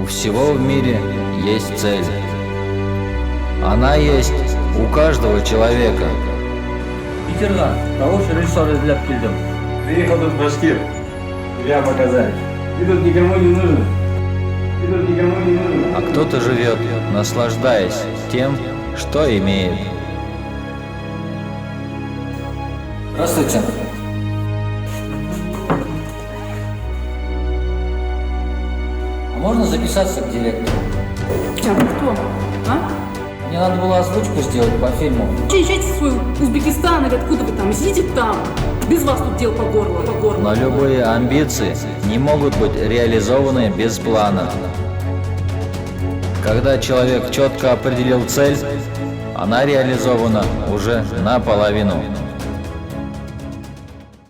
У всего в мире есть цель. Она есть у каждого человека. Питерга того режиссер излеп келдім. Приехал тут башкир. Тебя показать. Ты тут никому не нужен. Ты тут никому не нужен. А кто-то живет, наслаждаясь тем, что имеет. Здравствуйте. А можно записаться к директору? А вы кто? А? Мне надо было озвучку сделать по фильму. Езжайте в свой Узбекистан или откуда вы там, сидите там. Без вас тут дел по горло, по горло. Но любые амбиции не могут быть реализованы без плана. Когда человек четко определил цель, она реализована уже наполовину.